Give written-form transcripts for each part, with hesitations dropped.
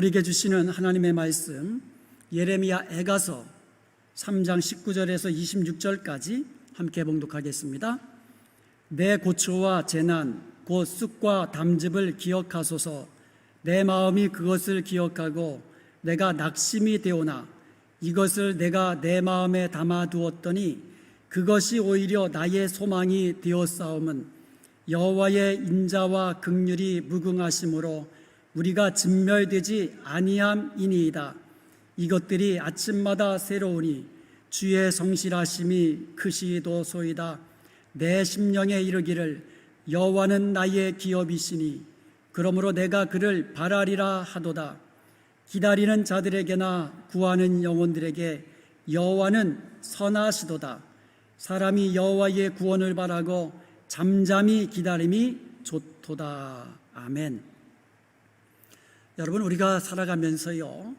우리에게 주시는 하나님의 말씀, 예레미야 애가서 3장 19절에서 26절까지 함께 봉독하겠습니다. 내 고초와 재난 곧 쑥과 담즙을 기억하소서. 내 마음이 그것을 기억하고 내가 낙심이 되오나 이것을 내가 내 마음에 담아두었더니 그것이 오히려 나의 소망이 되었사옴은 여호와의 인자와 긍휼이 무궁하심으로 우리가 진멸되지 아니함이니이다. 이것들이 아침마다 새로우니 주의 성실하심이 크시도소이다. 내 심령에 이르기를 여호와는 나의 기업이시니 그러므로 내가 그를 바라리라 하도다. 기다리는 자들에게나 구하는 영혼들에게 여호와는 선하시도다. 사람이 여호와의 구원을 바라고 잠잠히 기다림이 좋도다. 아멘. 여러분, 우리가 살아가면서요,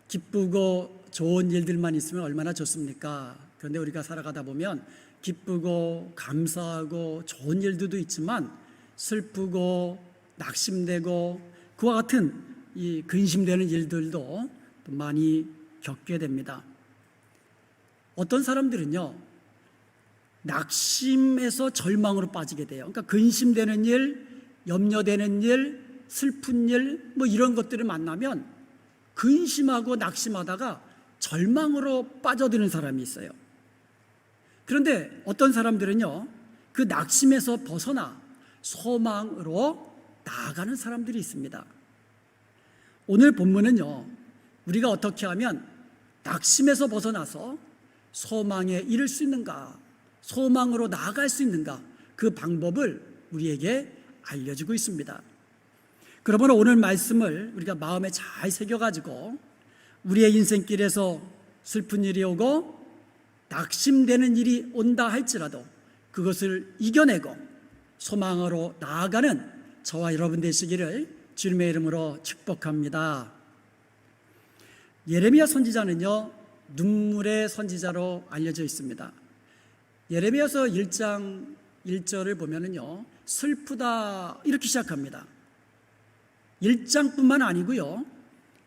기쁘고 좋은 일들만 있으면 얼마나 좋습니까? 그런데 우리가 살아가다 보면 기쁘고 감사하고 좋은 일들도 있지만 슬프고 낙심되고 그와 같은 이 근심되는 일들도 많이 겪게 됩니다. 어떤 사람들은요, 낙심에서 절망으로 빠지게 돼요. 그러니까 근심되는 일, 염려되는 일, 슬픈 일, 이런 것들을 만나면 근심하고 낙심하다가 절망으로 빠져드는 사람이 있어요. 그런데 어떤 사람들은요, 그 낙심에서 벗어나 소망으로 나아가는 사람들이 있습니다. 오늘 본문은요, 우리가 어떻게 하면 낙심에서 벗어나서 소망에 이를 수 있는가, 소망으로 나아갈 수 있는가, 그 방법을 우리에게 알려주고 있습니다. 그러므로 오늘 말씀을 우리가 마음에 잘 새겨가지고 우리의 인생길에서 슬픈 일이 오고 낙심되는 일이 온다 할지라도 그것을 이겨내고 소망으로 나아가는 저와 여러분 되시기를 주님의 이름으로 축복합니다. 예레미야 선지자는요, 눈물의 선지자로 알려져 있습니다. 예레미야서 1장 1절을 보면은요, 슬프다 이렇게 시작합니다. 1장뿐만 아니고요,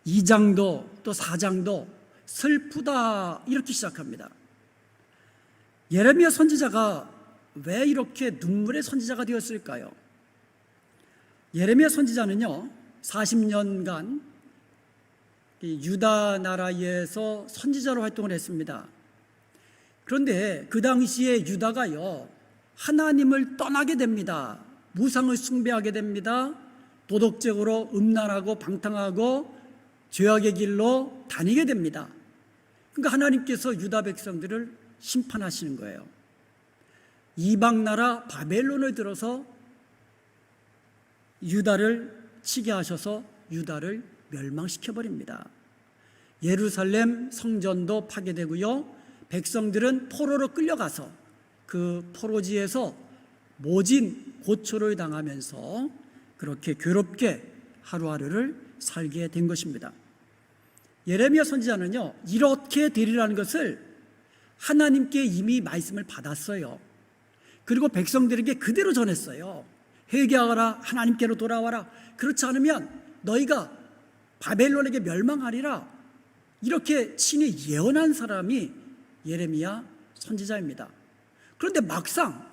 2장도 또 4장도 슬프다 이렇게 시작합니다. 예레미야 선지자가 왜 이렇게 눈물의 선지자가 되었을까요? 예레미야 선지자는요, 40년간 유다 나라에서 선지자로 활동을 했습니다. 그런데 그 당시에 유다가요, 하나님을 떠나게 됩니다. 무상을 숭배하게 됩니다. 도덕적으로 음란하고 방탕하고 죄악의 길로 다니게 됩니다. 그러니까 하나님께서 유다 백성들을 심판하시는 거예요. 이방 나라 바벨론을 들어서 유다를 치게 하셔서 유다를 멸망시켜버립니다. 예루살렘 성전도 파괴되고요, 백성들은 포로로 끌려가서 그 포로지에서 모진 고초를 당하면서 그렇게 괴롭게 하루하루를 살게 된 것입니다. 예레미야 선지자는요, 이렇게 되리라는 것을 하나님께 이미 말씀을 받았어요. 그리고 백성들에게 그대로 전했어요. 회개하라, 하나님께로 돌아와라. 그렇지 않으면 너희가 바벨론에게 멸망하리라. 이렇게 친히 예언한 사람이 예레미야 선지자입니다. 그런데 막상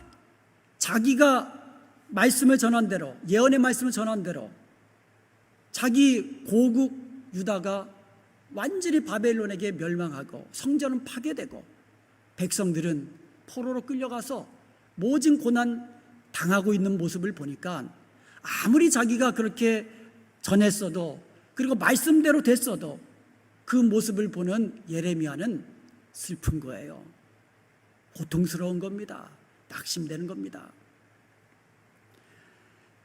자기가 말씀을 전한 대로, 예언의 말씀을 전한 대로 자기 고국 유다가 완전히 바벨론에게 멸망하고 성전은 파괴되고 백성들은 포로로 끌려가서 모진 고난 당하고 있는 모습을 보니까 아무리 자기가 그렇게 전했어도, 그리고 말씀대로 됐어도 그 모습을 보는 예레미야는 슬픈 거예요. 고통스러운 겁니다. 낙심되는 겁니다.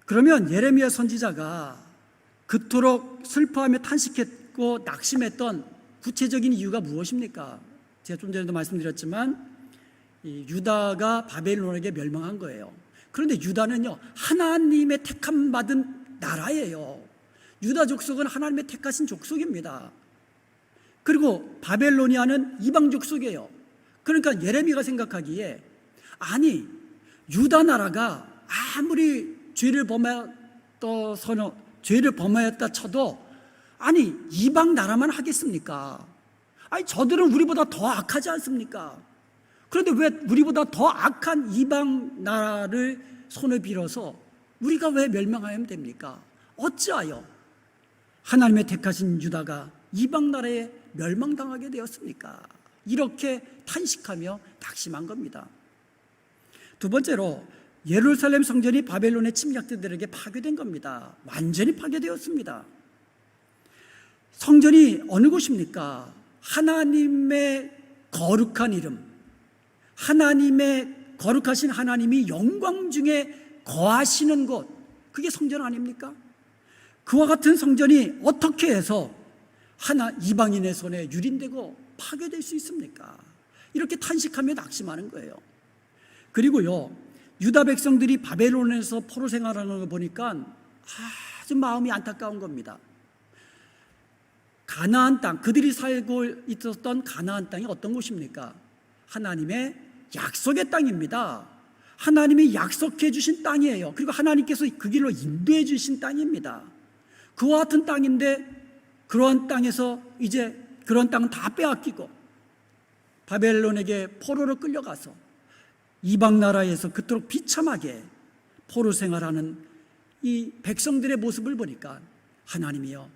그러면 예레미야 선지자가 그토록 슬퍼하며 탄식했고 낙심했던 구체적인 이유가 무엇입니까? 제가 좀 전에도 말씀드렸지만 유다가 바벨론에게 멸망한 거예요. 그런데 유다는요, 하나님의 택함 받은 나라예요. 유다 족속은 하나님의 택하신 족속입니다. 그리고 바벨로니아는 이방 족속이에요. 그러니까 예레미야가 생각하기에, 아니 유다 나라가 아무리 죄를 범하였다 쳐도 아니, 이방 나라만 하겠습니까? 아니, 저들은 우리보다 더 악하지 않습니까? 그런데 왜 우리보다 더 악한 이방 나라를 손에 빌어서 우리가 왜 멸망하면 됩니까? 어찌하여 하나님의 택하신 유다가 이방 나라에 멸망당하게 되었습니까? 이렇게 탄식하며 낙심한 겁니다. 두 번째로 예루살렘 성전이 바벨론의 침략자들에게 파괴된 겁니다. 완전히 파괴되었습니다. 성전이 어느 곳입니까? 하나님의 거룩한 이름, 하나님의 거룩하신 하나님이 영광 중에 거하시는 곳, 그게 성전 아닙니까? 그와 같은 성전이 어떻게 해서 이방인의 손에 유린되고 파괴될 수 있습니까? 이렇게 탄식하며 낙심하는 거예요. 그리고요, 유다 백성들이 바벨론에서 포로 생활하는 거 보니까 아주 마음이 안타까운 겁니다. 가나안 땅, 그들이 살고 있었던 가나안 땅이 어떤 곳입니까? 하나님의 약속의 땅입니다. 하나님이 약속해 주신 땅이에요. 그리고 하나님께서 그 길로 인도해 주신 땅입니다. 그와 같은 땅인데 그러한 땅에서 이제 그런 땅은 다 빼앗기고 바벨론에게 포로로 끌려가서 이방 나라에서 그토록 비참하게 포로 생활하는 이 백성들의 모습을 보니까 하나님이여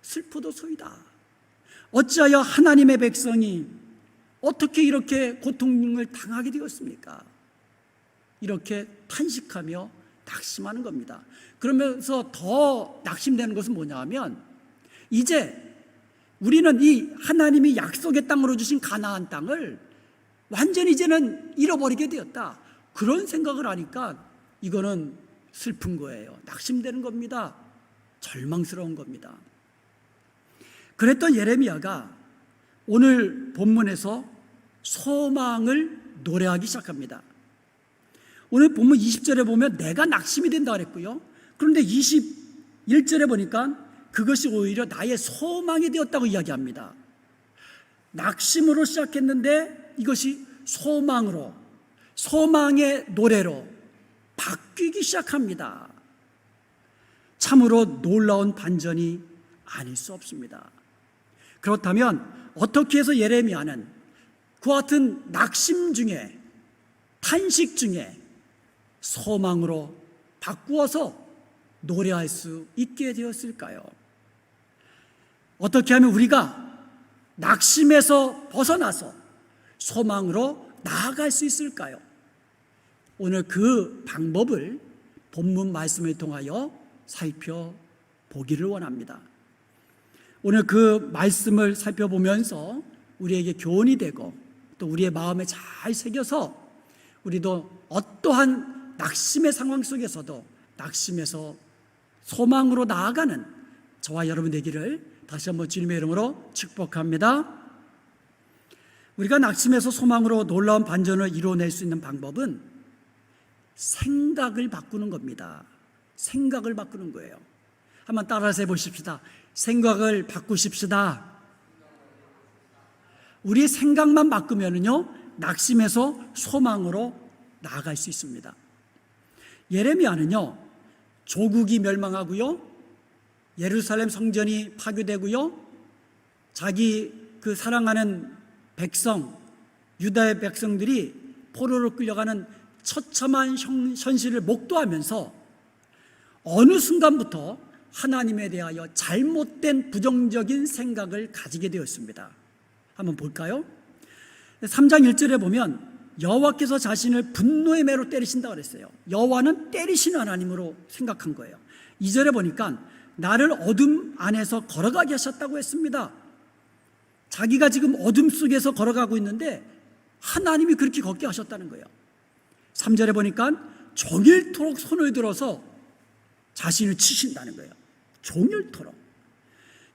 슬프도소이다. 어찌하여 하나님의 백성이 어떻게 이렇게 고통을 당하게 되었습니까? 이렇게 탄식하며 낙심하는 겁니다. 그러면서 더 낙심되는 것은 뭐냐 하면 이제 우리는 이 하나님이 약속의 땅으로 주신 가나안 땅을 완전히 이제는 잃어버리게 되었다. 그런 생각을 하니까 이거는 슬픈 거예요. 낙심되는 겁니다. 절망스러운 겁니다. 그랬던 예레미야가 오늘 본문에서 소망을 노래하기 시작합니다. 오늘 본문 20절에 보면 내가 낙심이 된다 그랬고요. 그런데 21절에 보니까 그것이 오히려 나의 소망이 되었다고 이야기합니다. 낙심으로 시작했는데 이것이 소망으로, 소망의 노래로 바뀌기 시작합니다. 참으로 놀라운 반전이 아닐 수 없습니다. 그렇다면 어떻게 해서 예레미야는 그와 같은 낙심 중에, 탄식 중에 소망으로 바꾸어서 노래할 수 있게 되었을까요? 어떻게 하면 우리가 낙심에서 벗어나서 소망으로 나아갈 수 있을까요? 오늘 그 방법을 본문 말씀을 통하여 살펴보기를 원합니다. 오늘 그 말씀을 살펴보면서 우리에게 교훈이 되고 또 우리의 마음에 잘 새겨서 우리도 어떠한 낙심의 상황 속에서도 낙심에서 소망으로 나아가는 저와 여러분 되기를 다시 한번 주님의 이름으로 축복합니다. 우리가 낙심에서 소망으로 놀라운 반전을 이루어낼 수 있는 방법은 생각을 바꾸는 겁니다. 생각을 바꾸는 거예요. 한번 따라서 해보십시다. 생각을 바꾸십시다. 우리의 생각만 바꾸면요 낙심에서 소망으로 나아갈 수 있습니다. 예레미야는요 조국이 멸망하고요 예루살렘 성전이 파괴되고요 자기 그 사랑하는 백성 유다의 백성들이 포로로 끌려가는 처참한 현실을 목도하면서 어느 순간부터 하나님에 대하여 잘못된 부정적인 생각을 가지게 되었습니다. 한번 볼까요? 3장 1절에 보면 여호와께서 자신을 분노의 매로 때리신다 그랬어요. 여호와는 때리시는 하나님으로 생각한 거예요. 2절에 보니까 나를 어둠 안에서 걸어가게 하셨다고 했습니다. 자기가 지금 어둠 속에서 걸어가고 있는데 하나님이 그렇게 걷게 하셨다는 거예요. 3절에 보니까 종일토록 손을 들어서 자신을 치신다는 거예요. 종일토록.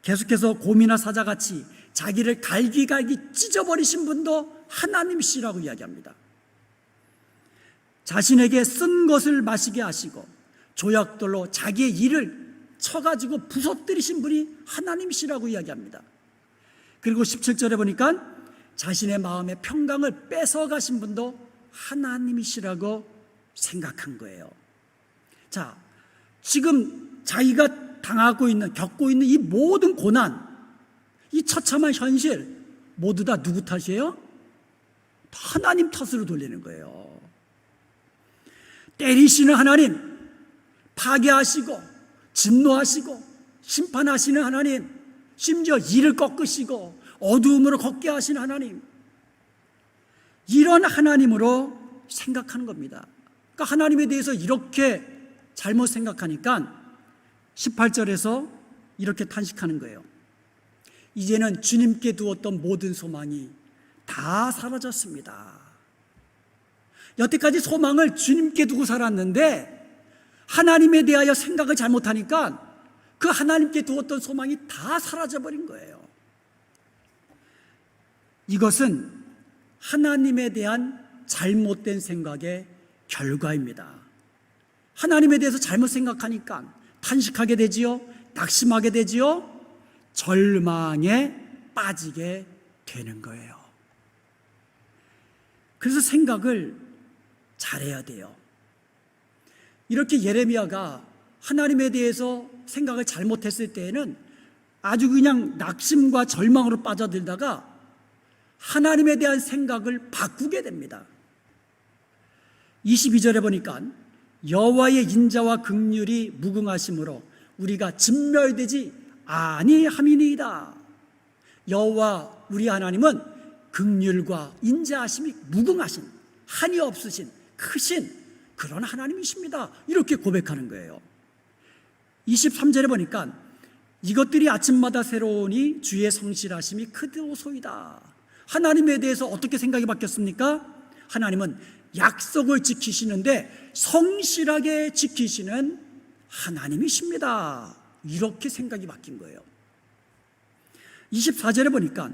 계속해서 곰이나 사자같이 자기를 갈기갈기 찢어버리신 분도 하나님이시라고 이야기합니다. 자신에게 쓴 것을 마시게 하시고 조약돌로 자기의 이를 쳐가지고 부서뜨리신 분이 하나님이시라고 이야기합니다. 그리고 17절에 보니까 자신의 마음의 평강을 뺏어가신 분도 하나님이시라고 생각한 거예요. 자, 지금 자기가 당하고 있는, 겪고 있는 이 모든 고난, 이 처참한 현실 모두 다 누구 탓이에요? 하나님 탓으로 돌리는 거예요. 때리시는 하나님, 파괴하시고 진노하시고 심판하시는 하나님, 심지어 이를 꺾으시고 어두움으로 걷게 하시는 하나님, 이런 하나님으로 생각하는 겁니다. 그러니까 하나님에 대해서 이렇게 잘못 생각하니까 18절에서 이렇게 탄식하는 거예요. 이제는 주님께 두었던 모든 소망이 다 사라졌습니다. 여태까지 소망을 주님께 두고 살았는데 하나님에 대하여 생각을 잘못하니까 그 하나님께 두었던 소망이 다 사라져버린 거예요. 이것은 하나님에 대한 잘못된 생각의 결과입니다. 하나님에 대해서 잘못 생각하니까 탄식하게 되지요, 낙심하게 되지요, 절망에 빠지게 되는 거예요. 그래서 생각을 잘해야 돼요. 이렇게 예레미야가 하나님에 대해서 생각을 잘못했을 때에는 아주 그냥 낙심과 절망으로 빠져들다가 하나님에 대한 생각을 바꾸게 됩니다. 22절에 보니까 여호와의 인자와 긍휼이 무궁하심으로 우리가 진멸되지 아니함이니이다. 여호와 우리 하나님은 긍휼과 인자하심이 무궁하신, 한이 없으신, 크신 그런 하나님이십니다. 이렇게 고백하는 거예요. 23절에 보니까 이것들이 아침마다 새로우니 주의 성실하심이 크도소이다. 하나님에 대해서 어떻게 생각이 바뀌었습니까? 하나님은 약속을 지키시는데 성실하게 지키시는 하나님이십니다. 이렇게 생각이 바뀐 거예요. 24절에 보니까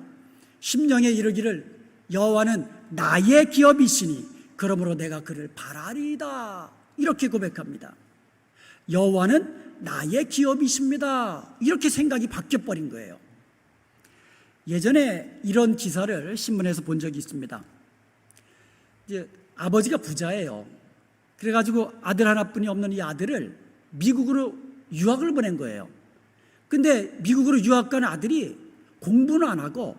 심령에 이르기를 여호와는 나의 기업이시니 그러므로 내가 그를 바라리이다. 이렇게 고백합니다. 여호와는 나의 기업이십니다. 이렇게 생각이 바뀌어버린 거예요. 예전에 이런 기사를 신문에서 본 적이 있습니다. 이제 아버지가 부자예요. 그래가지고 아들 하나뿐이 없는 이 아들을 미국으로 유학을 보낸 거예요. 근데 미국으로 유학 간 아들이 공부는 안 하고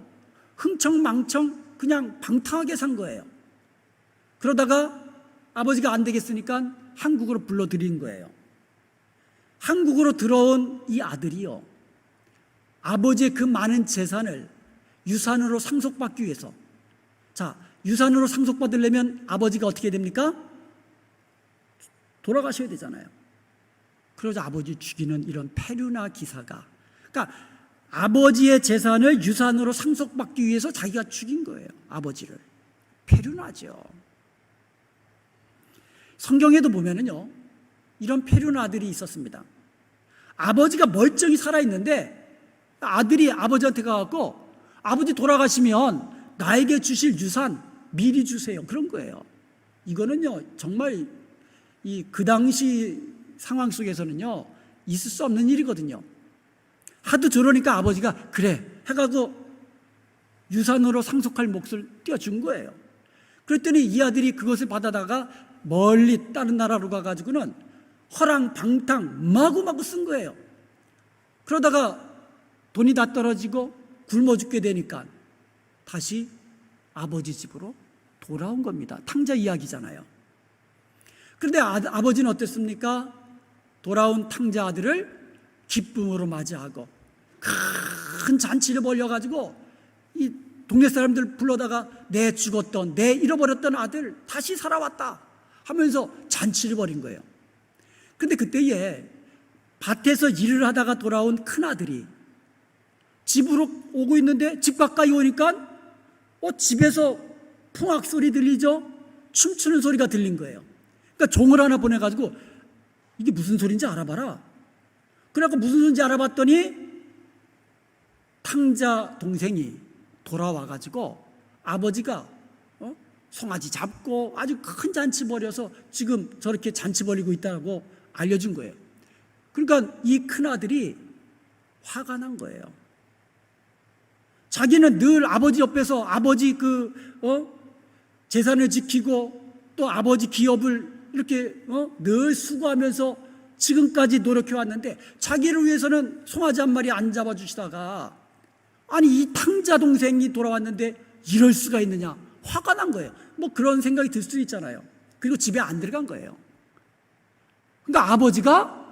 흥청망청 그냥 방탕하게 산 거예요. 그러다가 아버지가 안 되겠으니까 한국으로 불러들인 거예요. 한국으로 들어온 이 아들이요, 아버지의 그 많은 재산을 유산으로 상속받기 위해서, 자, 유산으로 상속받으려면 아버지가 어떻게 됩니까? 돌아가셔야 되잖아요. 그러자 아버지 죽이는 이런 페류나 기사가, 그러니까 아버지의 재산을 유산으로 상속받기 위해서 자기가 죽인 거예요. 아버지를. 페류나죠. 성경에도 보면은요, 이런 페류나들이 있었습니다. 아버지가 멀쩡히 살아있는데 아들이 아버지한테 가갖고 아버지 돌아가시면 나에게 주실 유산 미리 주세요. 그런 거예요. 이거는요, 정말 그 당시 상황 속에서는요, 있을 수 없는 일이거든요. 하도 저러니까 아버지가 그래 해가지고 유산으로 상속할 몫을 띄워준 거예요. 그랬더니 이 아들이 그것을 받아다가 멀리 다른 나라로 가가지고는 허랑방탕 마구마구 쓴 거예요. 그러다가 돈이 다 떨어지고 굶어 죽게 되니까 다시 아버지 집으로 돌아온 겁니다. 탕자 이야기잖아요. 그런데 아버지는 어땠습니까? 돌아온 탕자 아들을 기쁨으로 맞이하고 큰 잔치를 벌여가지고 이 동네 사람들 불러다가 내 죽었던, 내 잃어버렸던 아들 다시 살아왔다 하면서 잔치를 벌인 거예요. 근데 그때에 밭에서 일을 하다가 돌아온 큰아들이 집으로 오고 있는데 집 가까이 오니까 집에서 풍악 소리 들리죠? 춤추는 소리가 들린 거예요. 그러니까 종을 하나 보내가지고 이게 무슨 소리인지 알아봐라. 그래갖고 무슨 소리인지 알아봤더니 탕자 동생이 돌아와가지고 아버지가 송아지 잡고 아주 큰 잔치 벌여서 지금 저렇게 잔치 벌이고 있다고 알려준 거예요. 그러니까 이 큰아들이 화가 난 거예요. 자기는 늘 아버지 옆에서 아버지 재산을 지키고 또 아버지 기업을 이렇게 늘 수고하면서 지금까지 노력해 왔는데 자기를 위해서는 송아지 한 마리 안 잡아주시다가 아니 이 탕자 동생이 돌아왔는데 이럴 수가 있느냐, 화가 난 거예요. 뭐 그런 생각이 들 수 있잖아요. 그리고 집에 안 들어간 거예요. 그러니까 아버지가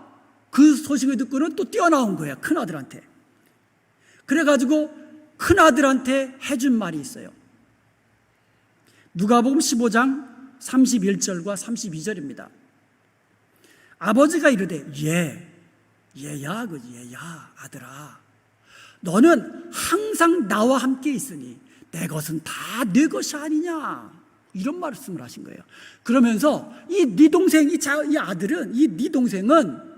그 소식을 듣고는 또 뛰어나온 거예요, 큰아들한테. 그래가지고 큰아들한테 해준 말이 있어요. 누가복음 15장 31절과 32절입니다. 아버지가 이르되 얘야 아들아, 너는 항상 나와 함께 있으니 내 것은 다 네 것이 아니냐, 이런 말씀을 하신 거예요. 그러면서 네 동생, 이 아들은, 네 동생은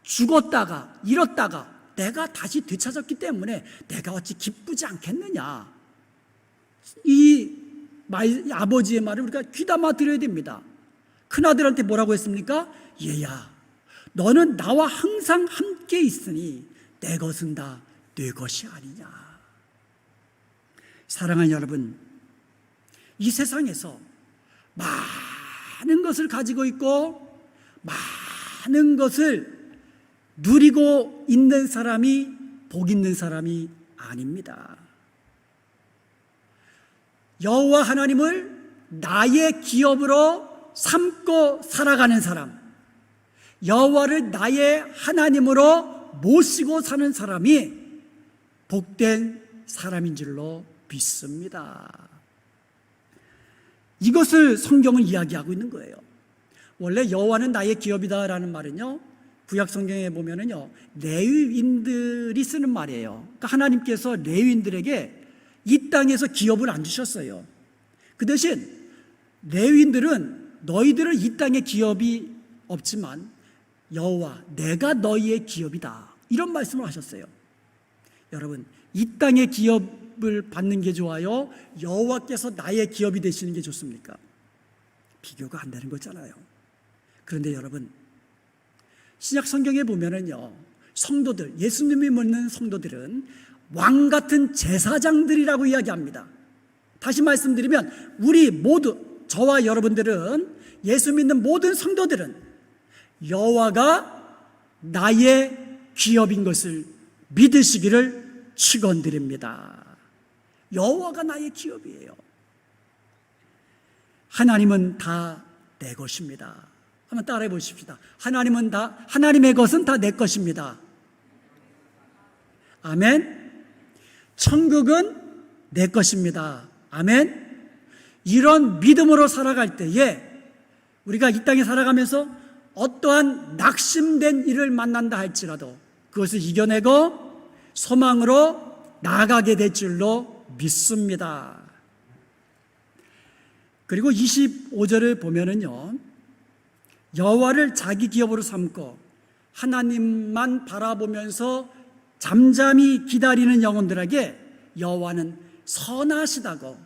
죽었다가 잃었다가 내가 다시 되찾았기 때문에 내가 어찌 기쁘지 않겠느냐. 이 아버지의 말을 우리가 귀담아 들어야 됩니다. 큰아들한테 뭐라고 했습니까? 얘야, 너는 나와 항상 함께 있으니 내 것은 다 네 것이 아니냐. 사랑하는 여러분, 이 세상에서 많은 것을 가지고 있고 많은 것을 누리고 있는 사람이 복 있는 사람이 아닙니다. 여호와 하나님을 나의 기업으로 삼고 살아가는 사람, 여호와를 나의 하나님으로 모시고 사는 사람이 복된 사람인 줄로 믿습니다. 이것을 성경은 이야기하고 있는 거예요. 원래 여호와는 나의 기업이다라는 말은요, 구약 성경에 보면은요, 레위인들이 쓰는 말이에요. 그러니까 하나님께서 레위인들에게 이 땅에서 기업을 안 주셨어요. 그 대신 레위인들은 너희들은 이 땅에 기업이 없지만 여호와 내가 너희의 기업이다, 이런 말씀을 하셨어요. 여러분, 이 땅의 기업을 받는 게 좋아요, 여호와께서 나의 기업이 되시는 게 좋습니까? 비교가 안 되는 거잖아요. 그런데 여러분, 신약 성경에 보면은요, 성도들, 예수님이 믿는 성도들은 왕 같은 제사장들이라고 이야기합니다. 다시 말씀드리면 우리 모두, 저와 여러분들은, 예수 믿는 모든 성도들은 여호와가 나의 기업인 것을 믿으시기를 축원드립니다. 여호와가 나의 기업이에요. 하나님은 다 내 것입니다. 한번 따라해 보십시다. 하나님의 것은 다 내 것입니다. 아멘. 천국은 내 것입니다. 아멘. 이런 믿음으로 살아갈 때에 우리가 이 땅에 살아가면서 어떠한 낙심된 일을 만난다 할지라도 그것을 이겨내고 소망으로 나아가게 될 줄로 믿습니다. 그리고 25절을 보면은요, 여호와를 자기 기업으로 삼고 하나님만 바라보면서 잠잠히 기다리는 영혼들에게 여호와는 선하시다고,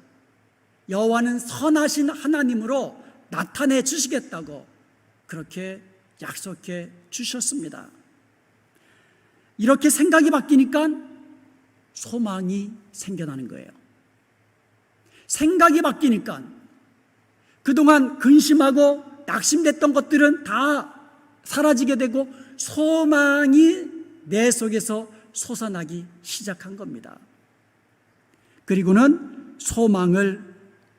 여호와는 선하신 하나님으로 나타내 주시겠다고 그렇게 약속해 주셨습니다. 이렇게 생각이 바뀌니까 소망이 생겨나는 거예요. 생각이 바뀌니까 그동안 근심하고 낙심됐던 것들은 다 사라지게 되고 소망이 내 속에서 솟아나기 시작한 겁니다. 그리고는 소망을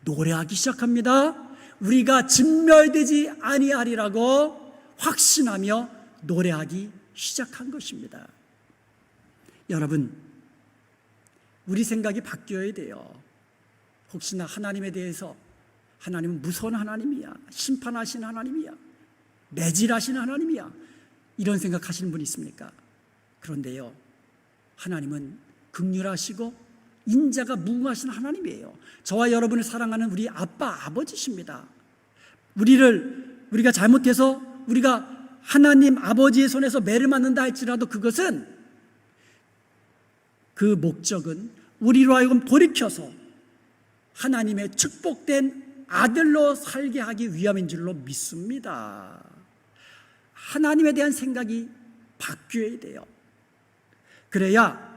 노래하기 시작합니다. 우리가 진멸되지 아니하리라고 확신하며 노래하기 시작한 것입니다. 여러분, 우리 생각이 바뀌어야 돼요. 혹시나 하나님에 대해서 하나님은 무서운 하나님이야, 심판하시는 하나님이야, 매질하시는 하나님이야, 이런 생각하시는 분이 있습니까? 그런데요, 하나님은 긍휼하시고 인자가 무궁하신 하나님이에요. 저와 여러분을 사랑하는 우리 아빠, 아버지십니다. 우리가 잘못해서 우리가 하나님 아버지의 손에서 매를 맞는다 할지라도 그것은, 그 목적은 우리로 하여금 돌이켜서 하나님의 축복된 아들로 살게 하기 위함인 줄로 믿습니다. 하나님에 대한 생각이 바뀌어야 돼요. 그래야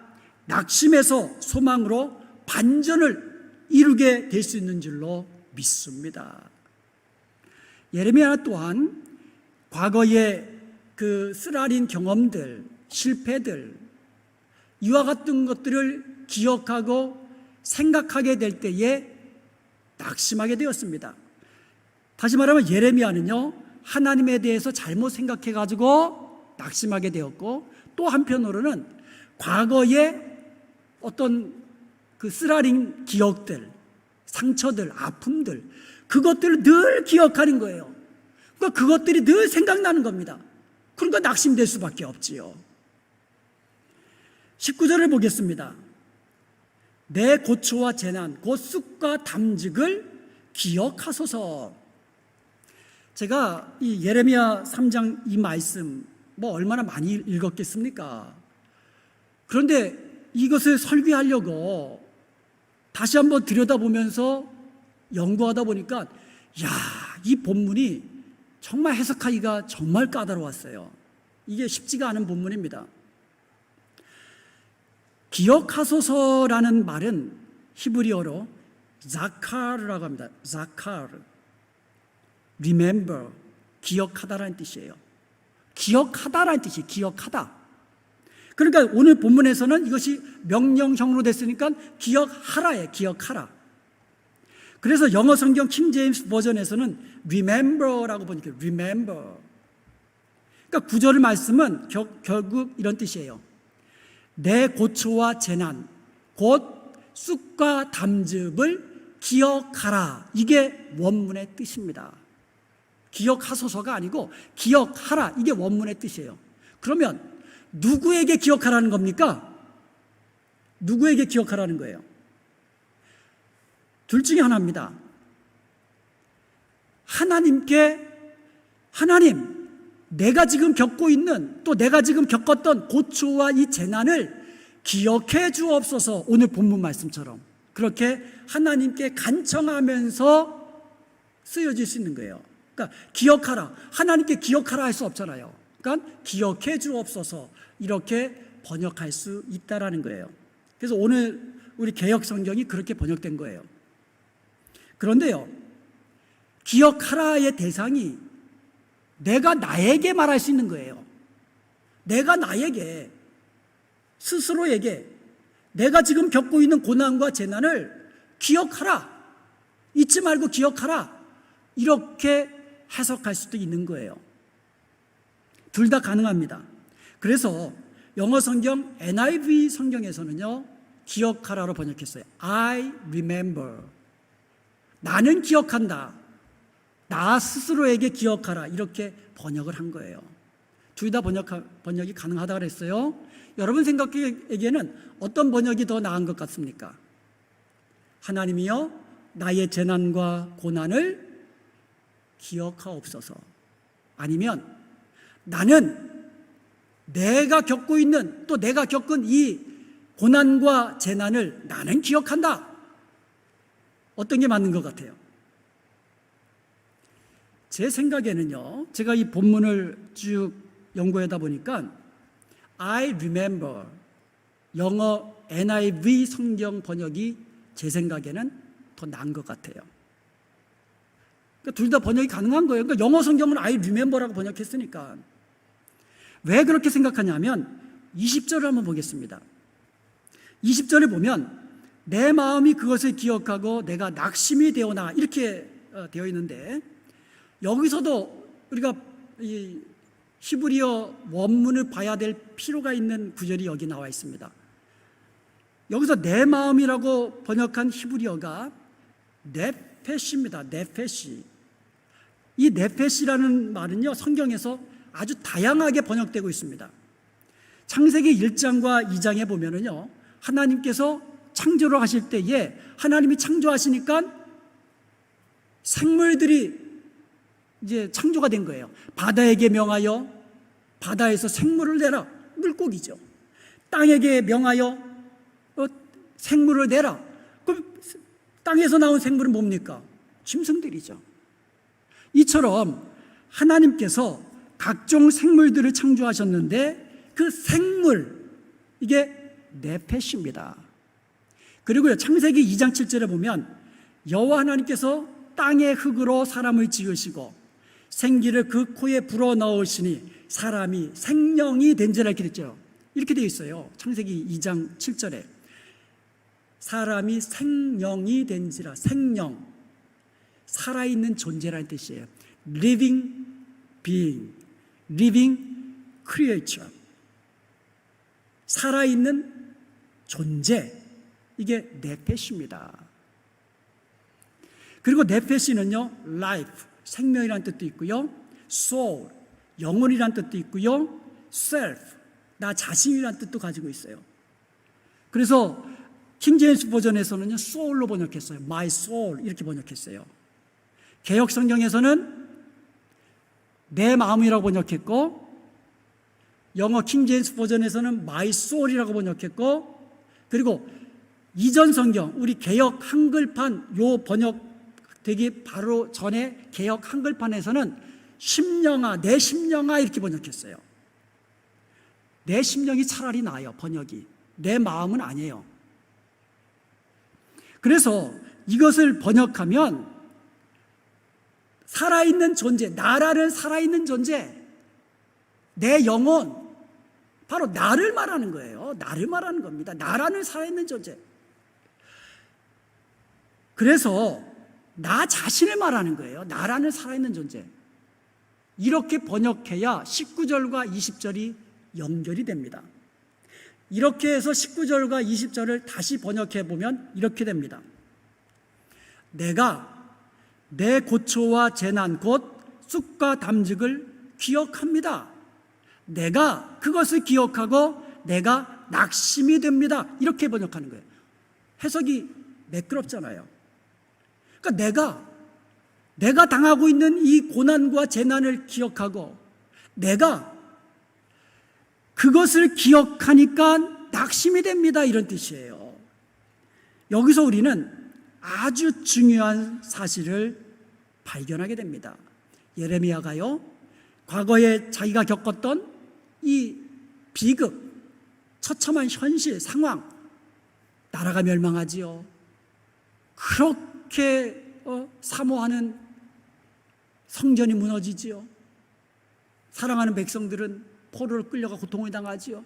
낙심에서 소망으로 반전을 이루게 될 수 있는 줄로 믿습니다. 예레미야 또한 과거에 그 쓰라린 경험들, 실패들, 이와 같은 것들을 기억하고 생각하게 될 때에 낙심하게 되었습니다. 다시 말하면 예레미야는요, 하나님에 대해서 잘못 생각해가지고 낙심하게 되었고, 또 한편으로는 과거의 어떤 그 쓰라린 기억들, 상처들, 아픔들, 그것들을 늘 기억하는 거예요. 그러니까 그것들이 늘 생각나는 겁니다. 그러니까 낙심될 수밖에 없지요. 19절을 보겠습니다. 내 고초와 재난, 곧 쑥과 담즙을 기억하소서. 제가 이 예레미야 3장 이 말씀 얼마나 많이 읽었겠습니까? 그런데 이것을 설교하려고 다시 한번 들여다보면서 연구하다 보니까 이 본문이 정말 해석하기가 정말 까다로웠어요. 이게 쉽지가 않은 본문입니다. 기억하소서라는 말은 히브리어로 자카르라고 합니다. 자카르, remember, 기억하다라는 뜻이에요. 기억하다라는 뜻이 기억하다. 그러니까 오늘 본문에서는 이것이 명령형으로 됐으니까 기억하라예요. 기억하라. 그래서 영어 성경 킹 제임스 버전에서는 remember라고 보니까 remember. 그러니까 구절 말씀은 결국 이런 뜻이에요. 내 고초와 재난, 곧 쑥과 담즙을 기억하라. 이게 원문의 뜻입니다. 기억하소서가 아니고 기억하라. 이게 원문의 뜻이에요. 그러면 누구에게 기억하라는 겁니까? 누구에게 기억하라는 거예요? 둘 중에 하나입니다. 하나님께, 하나님, 내가 지금 겪고 있는, 또 내가 지금 겪었던 고초와 이 재난을 기억해 주옵소서. 오늘 본문 말씀처럼 그렇게 하나님께 간청하면서 쓰여질 수 있는 거예요. 그러니까 기억하라, 하나님께 기억하라 할 수 없잖아요. 그러니까 기억해 주옵소서, 이렇게 번역할 수 있다라는 거예요. 그래서 오늘 우리 개역 성경이 그렇게 번역된 거예요. 그런데요, 기억하라의 대상이 내가 나에게 말할 수 있는 거예요. 내가 나에게, 스스로에게 내가 지금 겪고 있는 고난과 재난을 기억하라, 잊지 말고 기억하라, 이렇게 해석할 수도 있는 거예요. 둘 다 가능합니다. 그래서 영어 성경 NIV 성경에서는요, 기억하라로 번역했어요. I remember. 나는 기억한다. 나 스스로에게 기억하라. 이렇게 번역을 한 거예요. 둘 다 번역이 가능하다고 그랬어요. 여러분 생각에게는 어떤 번역이 더 나은 것 같습니까? 하나님이여, 나의 재난과 고난을 기억하옵소서. 아니면 나는 내가 겪고 있는, 또 내가 겪은 이 고난과 재난을 나는 기억한다. 어떤 게 맞는 것 같아요? 제 생각에는요, 제가 이 본문을 쭉 연구하다 보니까 I remember, 영어 NIV 성경 번역이 제 생각에는 더 나은 것 같아요. 그러니까 둘 다 번역이 가능한 거예요. 그러니까 영어 성경은 I remember라고 번역했으니까. 왜 그렇게 생각하냐면 20절을 한번 보겠습니다. 20절에 보면 내 마음이 그것을 기억하고 내가 낙심이 되오나, 이렇게 되어 있는데, 여기서도 우리가 이 히브리어 원문을 봐야 될 필요가 있는 구절이 여기 나와 있습니다. 여기서 내 마음이라고 번역한 히브리어가 네페시입니다. 네페시. 이 네페시라는 말은요, 성경에서 아주 다양하게 번역되고 있습니다. 창세기 1장과 2장에 보면은요, 하나님께서 창조를 하실 때에 하나님이 창조하시니까 생물들이 이제 창조가 된 거예요. 바다에게 명하여 바다에서 생물을 내라. 물고기죠. 땅에게 명하여 생물을 내라. 그럼 땅에서 나온 생물은 뭡니까? 짐승들이죠. 이처럼 하나님께서 각종 생물들을 창조하셨는데 그 생물, 이게 네페시입니다. 그리고요, 창세기 2장 7절에 보면 여호와 하나님께서 땅의 흙으로 사람을 지으시고 생기를 그 코에 불어넣으시니 사람이 생명이 된지라 이렇게 됐죠. 이렇게 되어 있어요. 창세기 2장 7절에 사람이 생명이 된지라. 생명, 살아있는 존재라는 뜻이에요. living being, living creature, 살아있는 존재, 이게 네페시입니다. 그리고 네페시는요, life, 생명이라는 뜻도 있고요, soul, 영혼이라는 뜻도 있고요, self, 나 자신이라는 뜻도 가지고 있어요. 그래서 킹제임스 버전에서는요, soul로 번역했어요. my soul 이렇게 번역했어요. 개역 성경에서는 내 마음이라고 번역했고, 영어 킹제임스 버전에서는 my soul이라고 번역했고, 그리고 이전 성경, 우리 개역 한글판 요 번역되기 바로 전에 개역 한글판에서는 심령아, 내 심령아 이렇게 번역했어요. 내 심령이 차라리 나아요, 번역이. 내 마음은 아니에요. 그래서 이것을 번역하면 살아있는 존재, 나라는 살아있는 존재, 내 영혼, 바로 나를 말하는 거예요. 나를 말하는 겁니다. 나라는 살아있는 존재. 그래서 나 자신을 말하는 거예요. 나라는 살아있는 존재. 이렇게 번역해야 19절과 20절이 연결이 됩니다. 이렇게 해서 19절과 20절을 다시 번역해 보면 이렇게 됩니다. 내가 내 고초와 재난 곧 쑥과 담즙을 기억합니다. 내가 그것을 기억하고 내가 낙심이 됩니다. 이렇게 번역하는 거예요. 해석이 매끄럽잖아요. 그러니까 내가 당하고 있는 이 고난과 재난을 기억하고 내가 그것을 기억하니까 낙심이 됩니다. 이런 뜻이에요. 여기서 우리는 아주 중요한 사실을 발견하게 됩니다. 예레미야가요, 과거에 자기가 겪었던 이 비극, 처참한 현실, 상황, 나라가 멸망하지요. 그렇게 사모하는 성전이 무너지지요. 사랑하는 백성들은 포로로 끌려가 고통을 당하지요.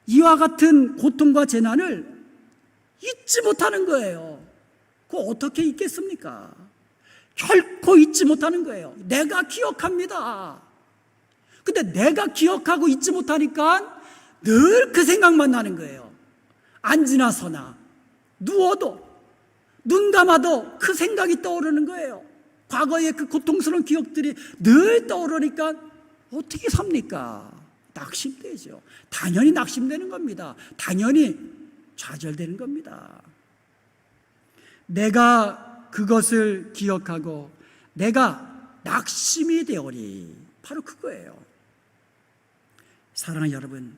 이와 같은 고통과 재난을 잊지 못하는 거예요. 그거 어떻게 잊겠습니까? 결코 잊지 못하는 거예요. 내가 기억합니다. 근데 내가 기억하고 잊지 못하니까 늘 그 생각만 나는 거예요. 앉으나 서나 누워도 눈 감아도 그 생각이 떠오르는 거예요. 과거의 그 고통스러운 기억들이 늘 떠오르니까 어떻게 삽니까? 낙심되죠. 당연히 낙심되는 겁니다. 당연히 좌절되는 겁니다. 내가 그것을 기억하고 내가 낙심이 되오리. 바로 그거예요. 사랑하는 여러분,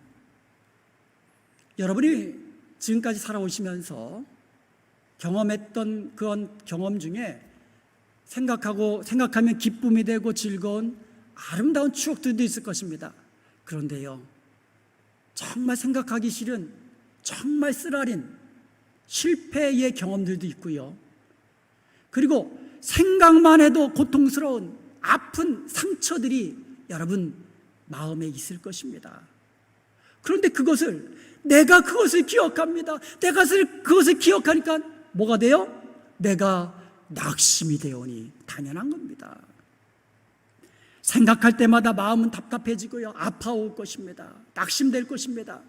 여러분이 지금까지 살아오시면서 경험했던 그런 경험 중에 생각하면 기쁨이 되고 즐거운 아름다운 추억들도 있을 것입니다. 그런데요, 정말 생각하기 싫은, 정말 쓰라린 실패의 경험들도 있고요. 그리고 생각만 해도 고통스러운 아픈 상처들이 여러분 마음에 있을 것입니다. 그런데 내가 그것을 기억합니다. 내가 그것을 기억하니까 뭐가 돼요? 내가 낙심이 되오니. 당연한 겁니다. 생각할 때마다 마음은 답답해지고요, 아파올 것입니다. 낙심될 것입니다.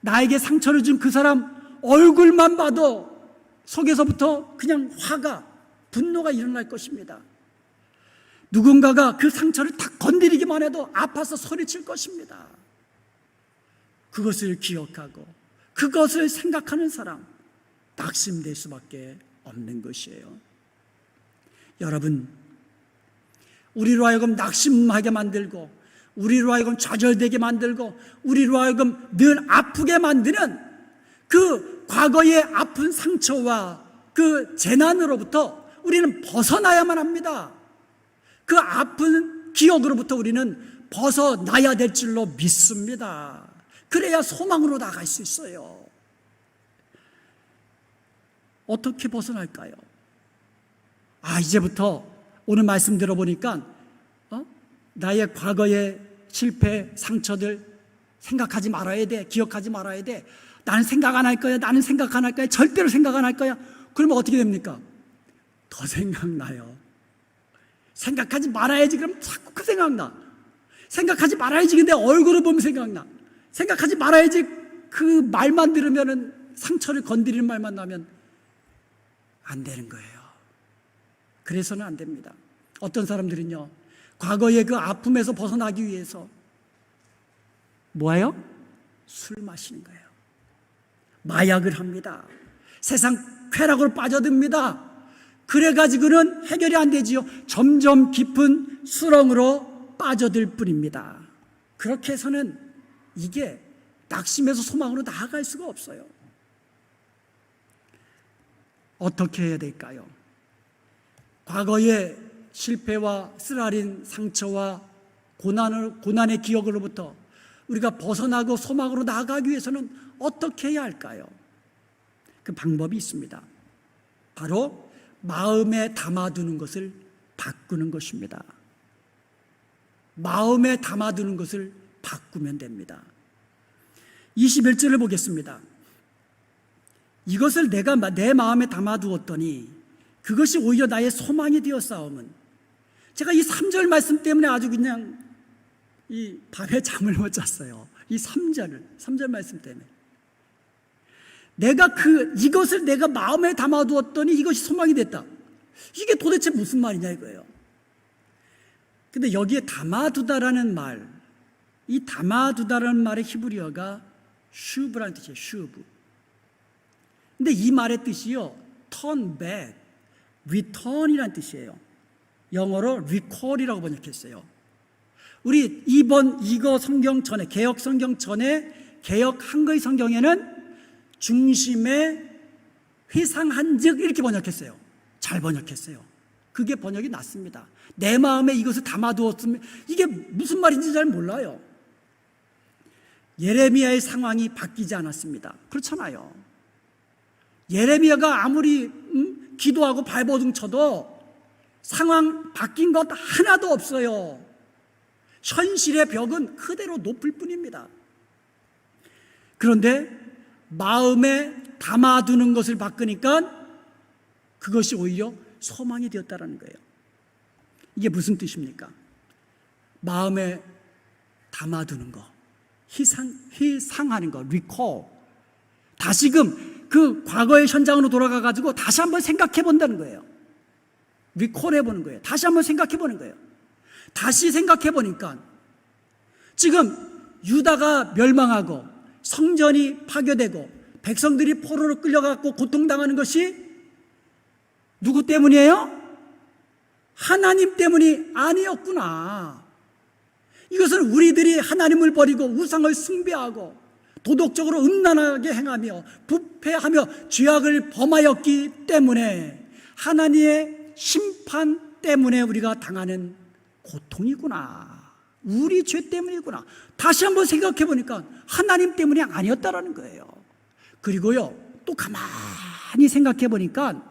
나에게 상처를 준 그 사람 얼굴만 봐도 속에서부터 그냥 화가, 분노가 일어날 것입니다. 누군가가 그 상처를 딱 건드리기만 해도 아파서 소리칠 것입니다. 그것을 기억하고 그것을 생각하는 사람, 낙심될 수밖에 없는 것이에요. 여러분, 우리로 하여금 낙심하게 만들고 우리로 하여금 좌절되게 만들고 우리로 하여금 늘 아프게 만드는 그 과거의 아픈 상처와 그 재난으로부터 우리는 벗어나야만 합니다. 그 아픈 기억으로부터 우리는 벗어나야 될 줄로 믿습니다. 그래야 소망으로 나갈 수 있어요. 어떻게 벗어날까요? 이제부터 오늘 말씀 들어보니까 나의 과거의 실패, 상처들 생각하지 말아야 돼. 기억하지 말아야 돼. 나는 생각 안 할 거야. 나는 생각 안 할 거야. 절대로 생각 안 할 거야. 그러면 어떻게 됩니까? 더 생각나요. 생각하지 말아야지. 그럼 자꾸 그 생각나. 생각하지 말아야지. 근데 얼굴을 보면 생각나. 생각하지 말아야지. 그 말만 들으면은 상처를 건드리는 말만 나면 안 되는 거예요. 그래서는 안 됩니다. 어떤 사람들은요, 과거의 그 아픔에서 벗어나기 위해서 뭐예요? 술 마시는 거예요. 마약을 합니다. 세상 쾌락으로 빠져듭니다. 그래가지고는 해결이 안 되지요. 점점 깊은 수렁으로 빠져들 뿐입니다. 그렇게 해서는 이게 낙심에서 소망으로 나아갈 수가 없어요. 어떻게 해야 될까요? 과거의 실패와 쓰라린 상처와 고난의 기억으로부터 우리가 벗어나고 소망으로 나아가기 위해서는 어떻게 해야 할까요? 그 방법이 있습니다. 바로 마음에 담아두는 것을 바꾸는 것입니다. 마음에 담아두는 것을 바꾸면 됩니다. 21절을 보겠습니다. 이것을 내가 내 마음에 담아두었더니 그것이 오히려 나의 소망이 되었사오면, 제가 이 3절 말씀 때문에 아주 그냥 이 밤에 잠을 못 잤어요. 이 3절 말씀 때문에. 이것을 내가 마음에 담아두었더니 이것이 소망이 됐다. 이게 도대체 무슨 말이냐 이거예요. 근데 여기에 담아두다라는 말, 이 담아두다라는 말의 히브리어가 슈브라는 뜻이에요. 슈브. 근데 이 말의 뜻이요, turn back, return이라는 뜻이에요. 영어로 recall이라고 번역했어요. 우리 이거 성경 전에, 개역 성경 전에 개역 한글 성경에는 중심에 회상한즉 이렇게 번역했어요. 잘 번역했어요. 그게 번역이 낫습니다. 내 마음에 이것을 담아두었으면, 이게 무슨 말인지 잘 몰라요. 예레미야의 상황이 바뀌지 않았습니다. 그렇잖아요. 예레미야가 아무리 기도하고 발버둥 쳐도 상황 바뀐 것 하나도 없어요. 현실의 벽은 그대로 높을 뿐입니다. 그런데 마음에 담아두는 것을 바꾸니까 그것이 오히려 소망이 되었다는 거예요. 이게 무슨 뜻입니까? 마음에 담아두는 거, 회상하는 거, recall. 다시금 그 과거의 현장으로 돌아가가지고 다시 한번 생각해 본다는 거예요. recall 해보는 거예요. 다시 한번 생각해 보는 거예요. 다시 생각해 보니까 지금 유다가 멸망하고 성전이 파괴되고 백성들이 포로로 끌려가고 고통당하는 것이 누구 때문이에요? 하나님 때문이 아니었구나. 이것은 우리들이 하나님을 버리고 우상을 숭배하고 도덕적으로 음란하게 행하며 부패하며 죄악을 범하였기 때문에 하나님의 심판 때문에 우리가 당하는 고통이구나. 우리 죄 때문이구나. 다시 한번 생각해 보니까 하나님 때문이 아니었다라는 거예요. 그리고요, 또 가만히 생각해 보니까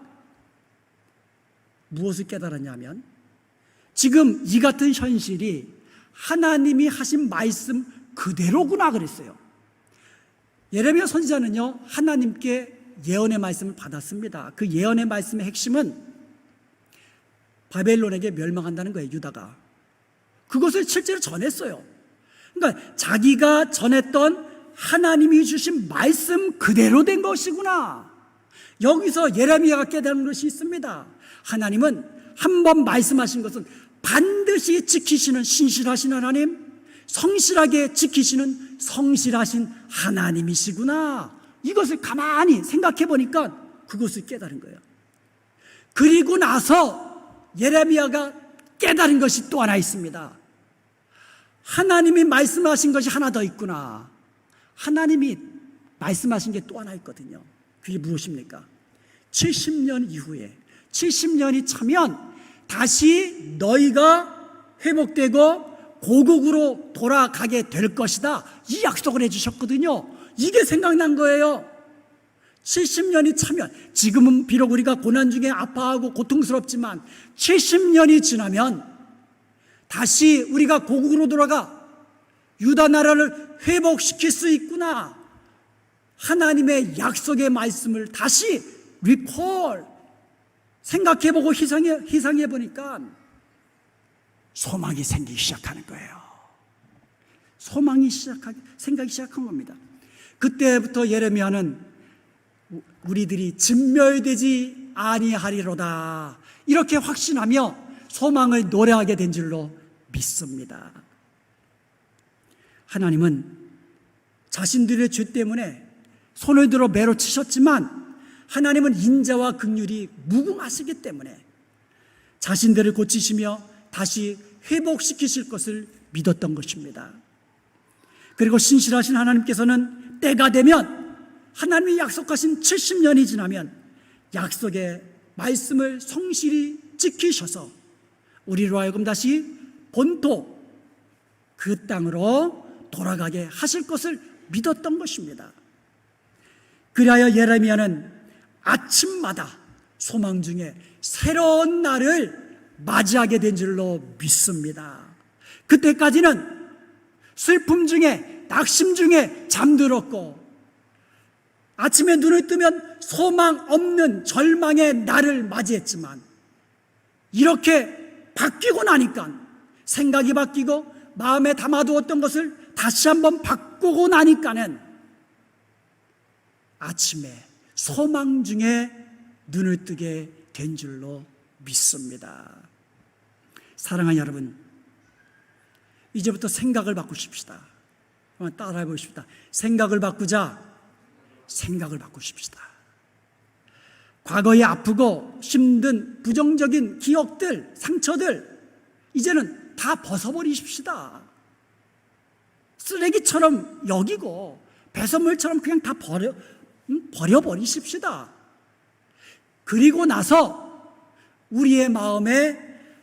무엇을 깨달았냐면, 지금 이 같은 현실이 하나님이 하신 말씀 그대로구나 그랬어요. 예레미야 선지자는요, 하나님께 예언의 말씀을 받았습니다. 그 예언의 말씀의 핵심은 바벨론에게 멸망한다는 거예요, 유다가. 그것을 실제로 전했어요. 그러니까 자기가 전했던 하나님이 주신 말씀 그대로 된 것이구나. 여기서 예레미야가 깨달은 것이 있습니다. 하나님은 한 번 말씀하신 것은 반드시 지키시는 신실하신 하나님, 성실하게 지키시는 성실하신 하나님이시구나. 이것을 가만히 생각해 보니까 그것을 깨달은 거예요. 그리고 나서 예레미야가 깨달은 것이 또 하나 있습니다. 하나님이 말씀하신 것이 하나 더 있구나. 하나님이 말씀하신 게 또 하나 있거든요. 그게 무엇입니까? 70년 이후에, 70년이 차면 다시 너희가 회복되고 고국으로 돌아가게 될 것이다. 이 약속을 해주셨거든요. 이게 생각난 거예요. 70년이 차면, 지금은 비록 우리가 고난 중에 아파하고 고통스럽지만 70년이 지나면 다시 우리가 고국으로 돌아가 유다 나라를 회복시킬 수 있구나. 하나님의 약속의 말씀을 다시 생각해보고 희상해보니까 소망이 생기기 시작하는 거예요. 생각이 시작한 겁니다. 그때부터 예레미야는 우리들이 진멸되지 아니하리로다 이렇게 확신하며 소망을 노래하게 된 줄로 믿습니다. 하나님은 자신들의 죄 때문에 손을 들어 매로 치셨지만 하나님은 인자와 긍휼이 무궁하시기 때문에 자신들을 고치시며 다시 회복시키실 것을 믿었던 것입니다. 그리고 신실하신 하나님께서는 때가 되면 하나님이 약속하신 70년이 지나면 약속의 말씀을 성실히 지키셔서 우리로 하여금 다시 본토 그 땅으로 돌아가게 하실 것을 믿었던 것입니다. 그리하여 예레미야는 아침마다 소망 중에 새로운 날을 맞이하게 된 줄로 믿습니다. 그때까지는 슬픔 중에 낙심 중에 잠들었고 아침에 눈을 뜨면 소망 없는 절망의 날을 맞이했지만 이렇게 바뀌고 나니까 생각이 바뀌고 마음에 담아두었던 것을 다시 한번 바꾸고 나니까는 아침에 소망 중에 눈을 뜨게 된 줄로 믿습니다. 사랑하는 여러분, 이제부터 생각을 바꾸십시다. 한번 따라해 보십시다. 생각을 바꾸자. 생각을 바꾸십시다. 과거에 아프고 힘든 부정적인 기억들, 상처들 이제는 다 벗어버리십시다. 쓰레기처럼 여기고 배설물처럼 그냥 다 버려버리십시다. 그리고 나서 우리의 마음에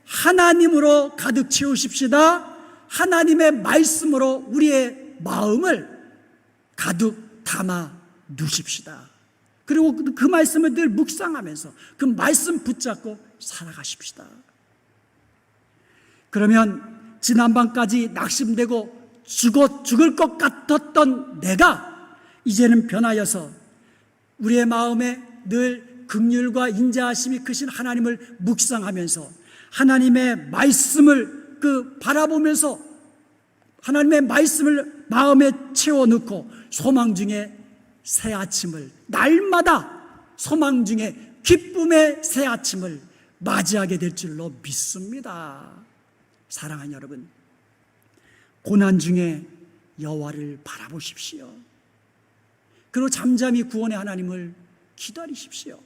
하나님으로 가득 채우십시다. 하나님의 말씀으로 우리의 마음을 가득 담아 두십시다. 그리고 그 말씀을 늘 묵상하면서 그 말씀 붙잡고 살아가십시다. 그러면 지난밤까지 낙심되고 죽을 것 같았던 내가 이제는 변하여서 우리의 마음에 늘 긍휼과 인자하심이 크신 하나님을 묵상하면서 하나님의 말씀을 바라보면서 하나님의 말씀을 마음에 채워넣고 소망 중에 새 아침을 날마다 소망 중에 기쁨의 새 아침을 맞이하게 될 줄로 믿습니다. 사랑하는 여러분, 고난 중에 여호와를 바라보십시오. 그리고 잠잠히 구원의 하나님을 기다리십시오.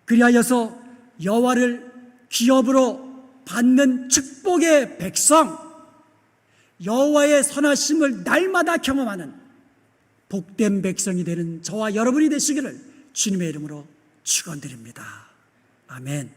그리하여서 여호와를 기업으로 받는 축복의 백성, 여호와의 선하심을 날마다 경험하는 복된 백성이 되는 저와 여러분이 되시기를 주님의 이름으로 축원드립니다. 아멘.